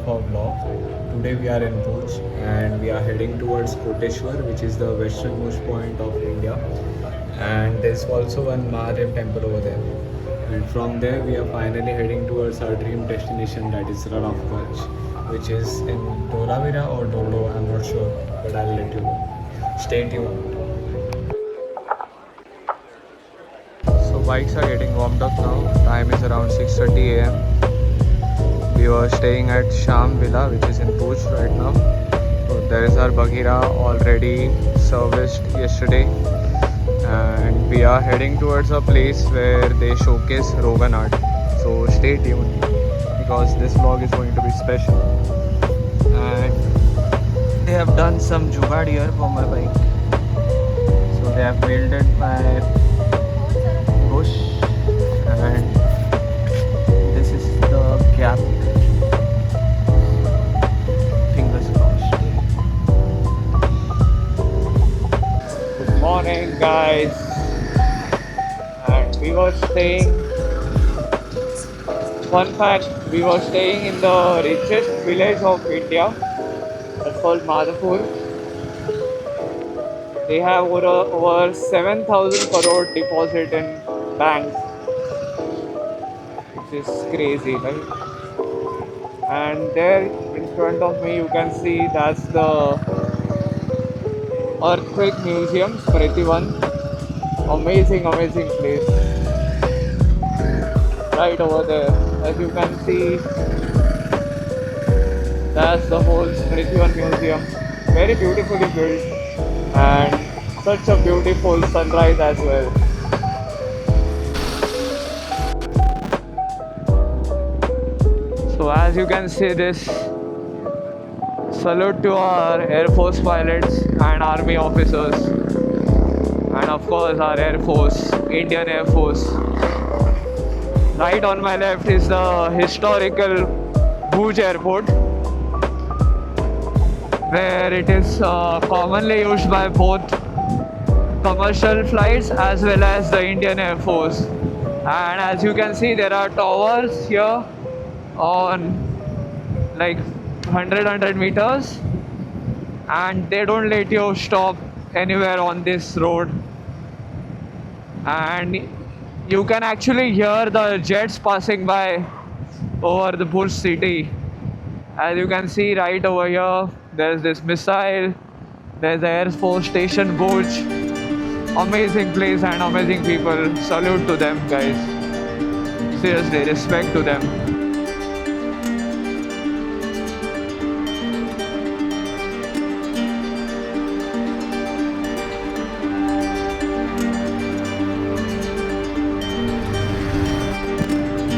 of our vlog. Today we are in Bhuj and we are heading towards Koteshwar, which is the westernmost point of India. And there's also one Mahadev temple over there. And from there we are finally heading towards our dream destination, that is Rann of Kutch, which is in Dholavira or Dodo, I'm not sure, but I'll let you know. Stay tuned. So bikes are getting warmed up now. Time is around 6:30 a.m. We were staying at Sham Villa, which is in Bhuj right now. So there is our Bagheera already serviced yesterday, and we are heading towards a place where they showcase Rogan art. So stay tuned because this vlog is going to be special. And they have done some jugaad here for my bike. So they have welded my bush, and this is the gap. Fingers crossed. Good morning, guys. And we were staying. Fun fact: we were staying in the richest village of India. It's called Madhapur. They have over 7,000 crore deposit in banks, which is crazy, right? And there in front of me you can see that's the earthquake museum, Smriti-Van. Amazing place. Right over there, as you can see, that's the whole Smriti-Van museum. Very beautifully built and such a beautiful sunrise as well. So as you can see this, salute to our Air Force pilots and Army officers, and of course our Air Force, Indian Air Force. Right on my left is the historical Bhuj Airport, where it is commonly used by both commercial flights as well as the Indian Air Force. And as you can see, there are towers here on like 100 meters, and they don't let you stop anywhere on this road. And you can actually hear the jets passing by over the Bhuj city. As you can see right over here, there's this missile, there's the Air Force Station Bhuj. Amazing place and amazing people. Salute to them, guys. Seriously, respect to them.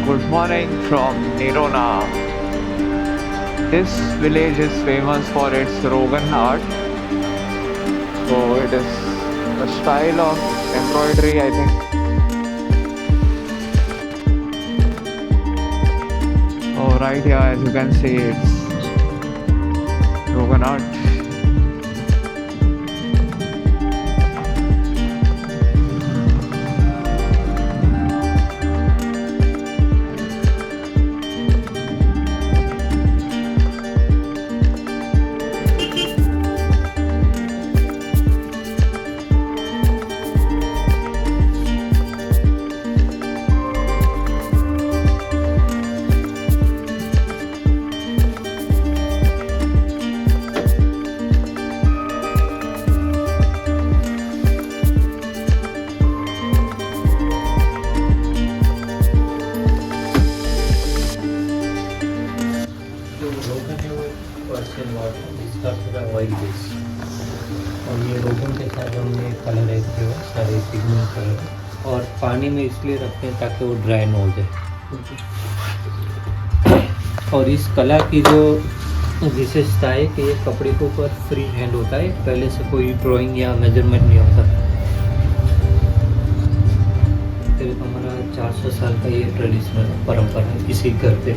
Good morning from Nirona. This village is famous for its Rogan art. So it is a style of embroidery, I think. Oh, right here, as you can see, it's Rogan art. इसका पूरा oil base, और ये रोगन के साथ हमने colour है जो सारे पिगमेंट कलर, और पानी में इसलिए रखते हैं ताकि वो ड्राई ना हो जाए। और इस कला की जो विशेषता है कि ये कपड़े के ऊपर फ्री हैंड होता है, पहले से कोई ड्राइंग या मेजरमेंट नहीं होता। करीब हमारा 400 साल का ये ट्रेडिशनल परंपरा है इसी घर पे।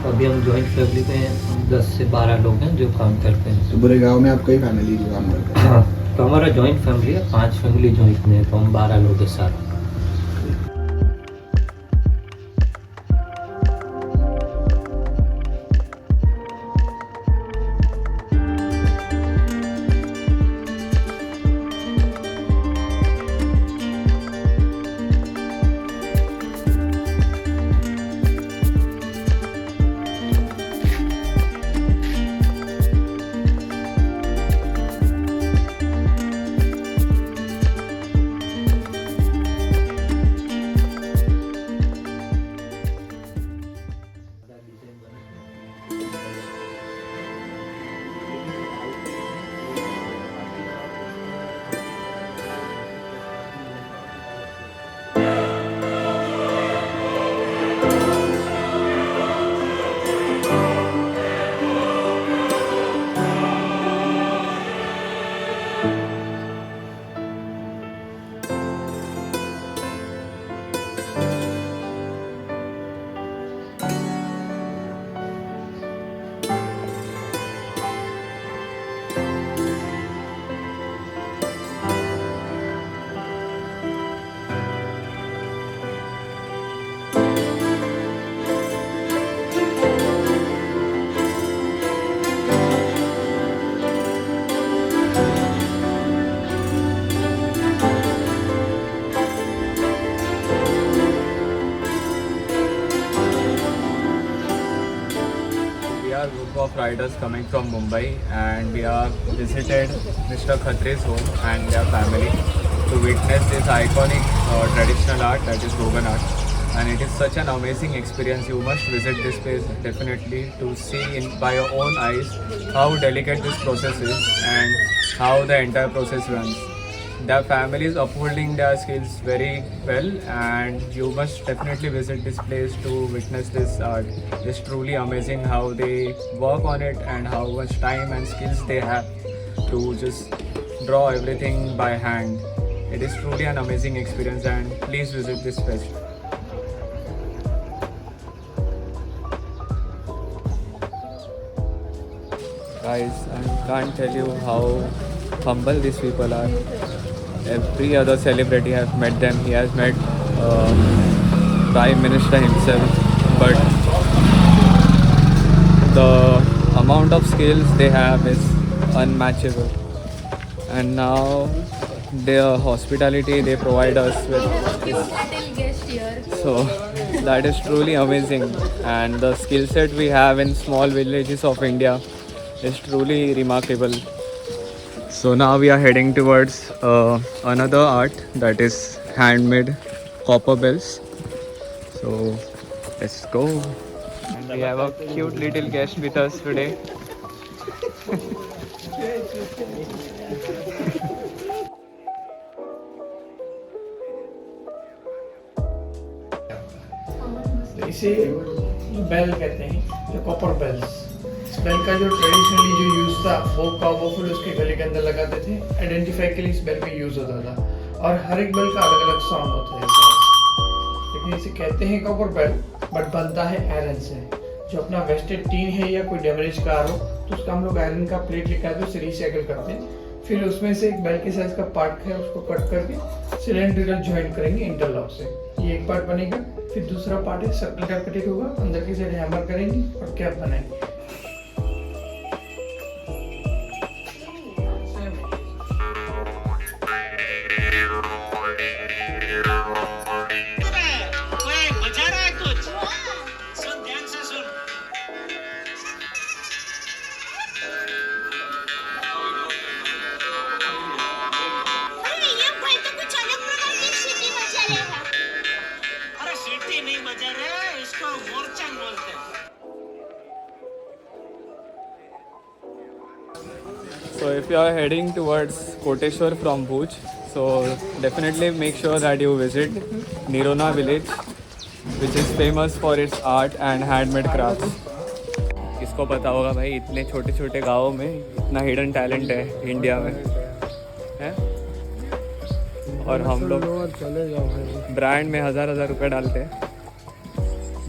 अभी हम जॉइंट फैमिली में 10 से 12 लोग हैं जो काम करते हैं। तो पूरे गांव में आप कई फैमिली जो काम करते हैं? हाँ, तो हमारा जॉइंट फैमिली है, 5 फैमिली जॉइंट में है, तो हम 12 लोग हैं साथ। of riders coming from Mumbai, and we have visited Mr. Khatre's home and their family to witness this iconic traditional art, that is Rogan art. And it is such an amazing experience. You must visit this place definitely to see by your own eyes how delicate this process is and how the entire process runs. The family is upholding their skills very well, and you must definitely visit this place to witness this art. It's truly amazing how they work on it and how much time and skills they have to just draw everything by hand. It is truly an amazing experience, and please visit this place. Guys, I can't tell you how humble these people are. Every other celebrity has met them. He has met Prime Minister himself, but the amount of skills they have is unmatchable. And now their hospitality they provide us with is so that is truly amazing. And the skill set we have in small villages of India is truly remarkable. So now we are heading towards another art, that is handmade copper bells. So let's go. And we have a cute little guest with us today. इसे bell कहते हैं, जो copper bells. इस bell का जो traditionally जो use था वो फिर उसके गले के अंदर लगाते थे, आइडेंटिफाई के लिए इस बेल का यूज़ होता था। और हर एक बेल का अलग अलग साउंड होता है, लेकिन इसे कहते हैं कॉपर बेल, बट बनता है आयरन से। जो अपना वेस्टेड टीन है या कोई डैमेज कार हो तो उसका हम लोग आयरन का प्लेट लेकर आते हैं, उसे रिसाइकिल करते हैं। फिर उसमें से एक बेल के साइज का पार्ट है, उसको कट करके सिलेंड्रिकल ज्वाइंट करेंगे इंटरलॉक से। ये एक पार्ट बनेगा, फिर दूसरा पार्ट है सर्कल का कटिंग होगा, अंदर की साइड हैमर करेंगे और कैप बनाएंगे। So if you are heading towards Koteshwar from Bhuj, so definitely make sure that you visit Nirona village, which is famous for its art and handmade crafts. किसको पता होगा भाई, इतने छोटे छोटे गाँवों में इतना हिडन टैलेंट है इंडिया में, है? और हम लोग ब्रांड में हजार रुपए डालते हैं।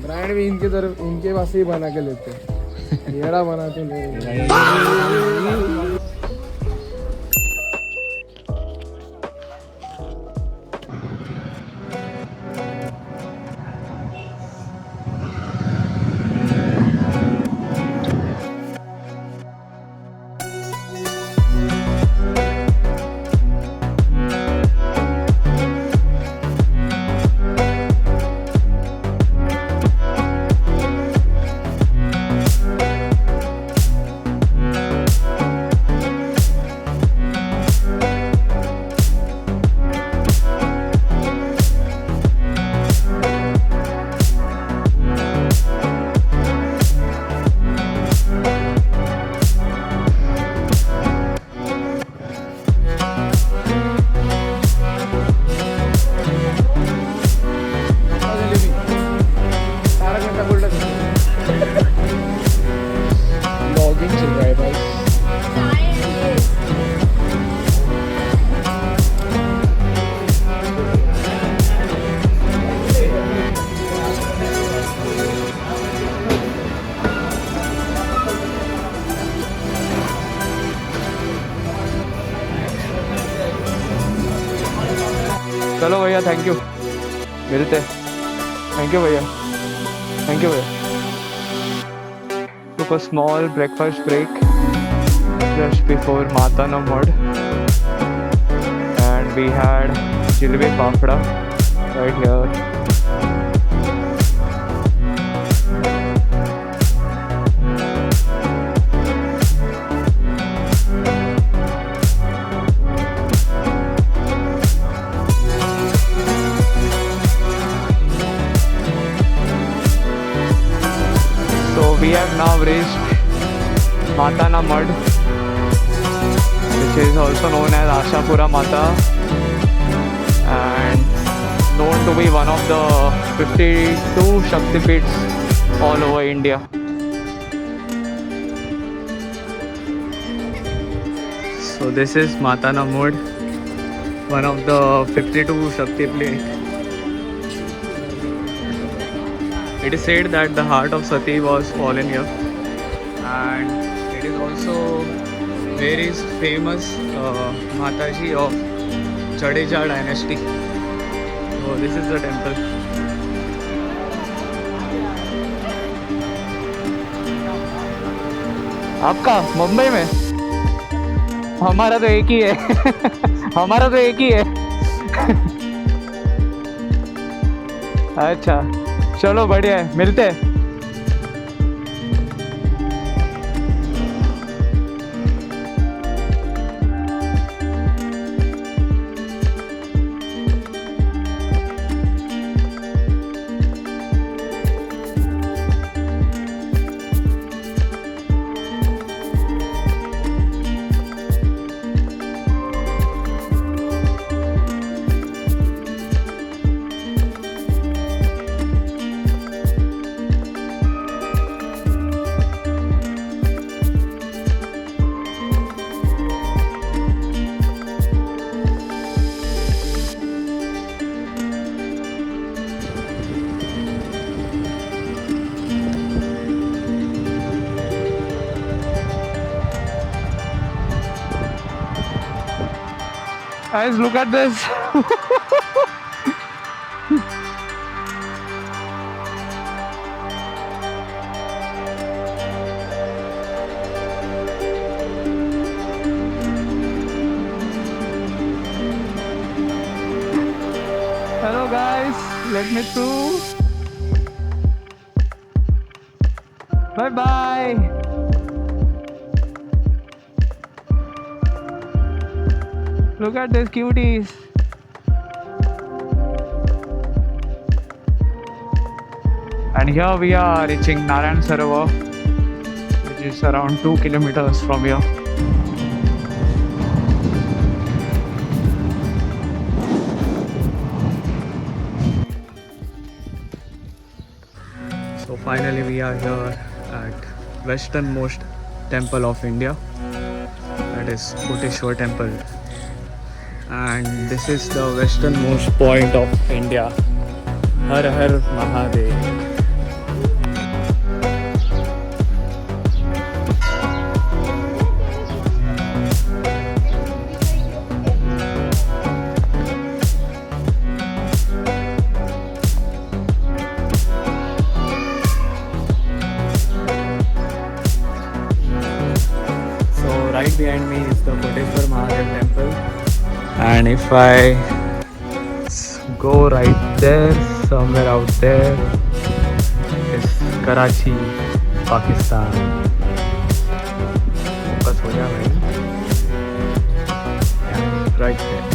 ब्रांड भी इनके तरफ इनके पास ही बना के लेते हैं, येड़ा बनाते हैं। चलो भैया, थैंक यू, मिलते। थैंक यू भैया, थैंक यू भैया। Took a small breakfast break just before Matana Mud, and we had jalebi fafda right here. we have now reached Matana Mud, which is also known as Ashapura Mata and known to be one of the 52 Shaktipeeths all over India. So this is Matana Mud, one of the 52 Shaktipeeths. It is said that the heart of Sati was fallen here, and it is also very famous Mataji of Jadeja dynasty. So this is the temple. आपका मुंबई में? हमारा तो एक ही है हमारा तो एक ही है अच्छा चलो बढ़िया है, मिलते हैं। Guys, look at this. Hello guys, let me through. Bye bye. Look at these cuties. And here we are reaching Narayan Sarovar, which is around 2 kilometers from here. So finally we are here at westernmost temple of India, that is Koteshwar temple. And this is the westernmost point of India. Har Har Mahadev. So right behind me is the Koteshwar Mahadev temple. And if I go right there, somewhere out there, is Karachi, Pakistan. Focus ho gaya bhai. Yeah, right there.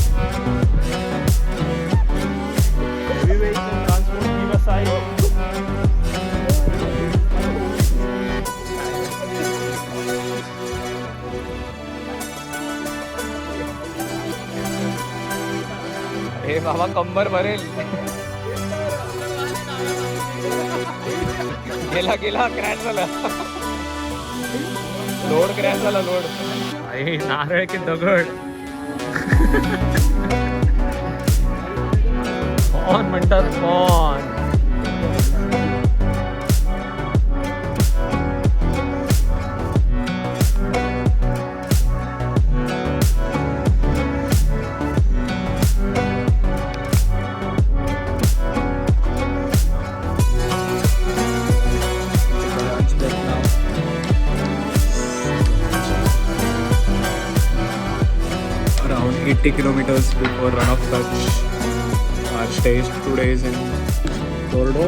Heavy vehicle transport give a side. हे बाबा कंबर भरेल गेला crash झाला load crash झाला load आई नारळ की दगड कोण म्हणतात कोण around 80 kilometers before Run of Kutch. Our stay is 2 days in Dordo.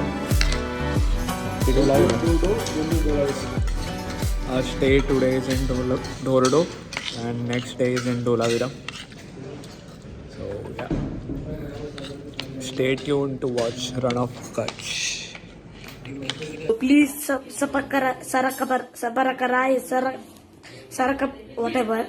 Our stay 2 days in Dordo and next day is in Dholavira. So yeah, stay tuned to watch Run of Kutch. Please subscribe, whatever.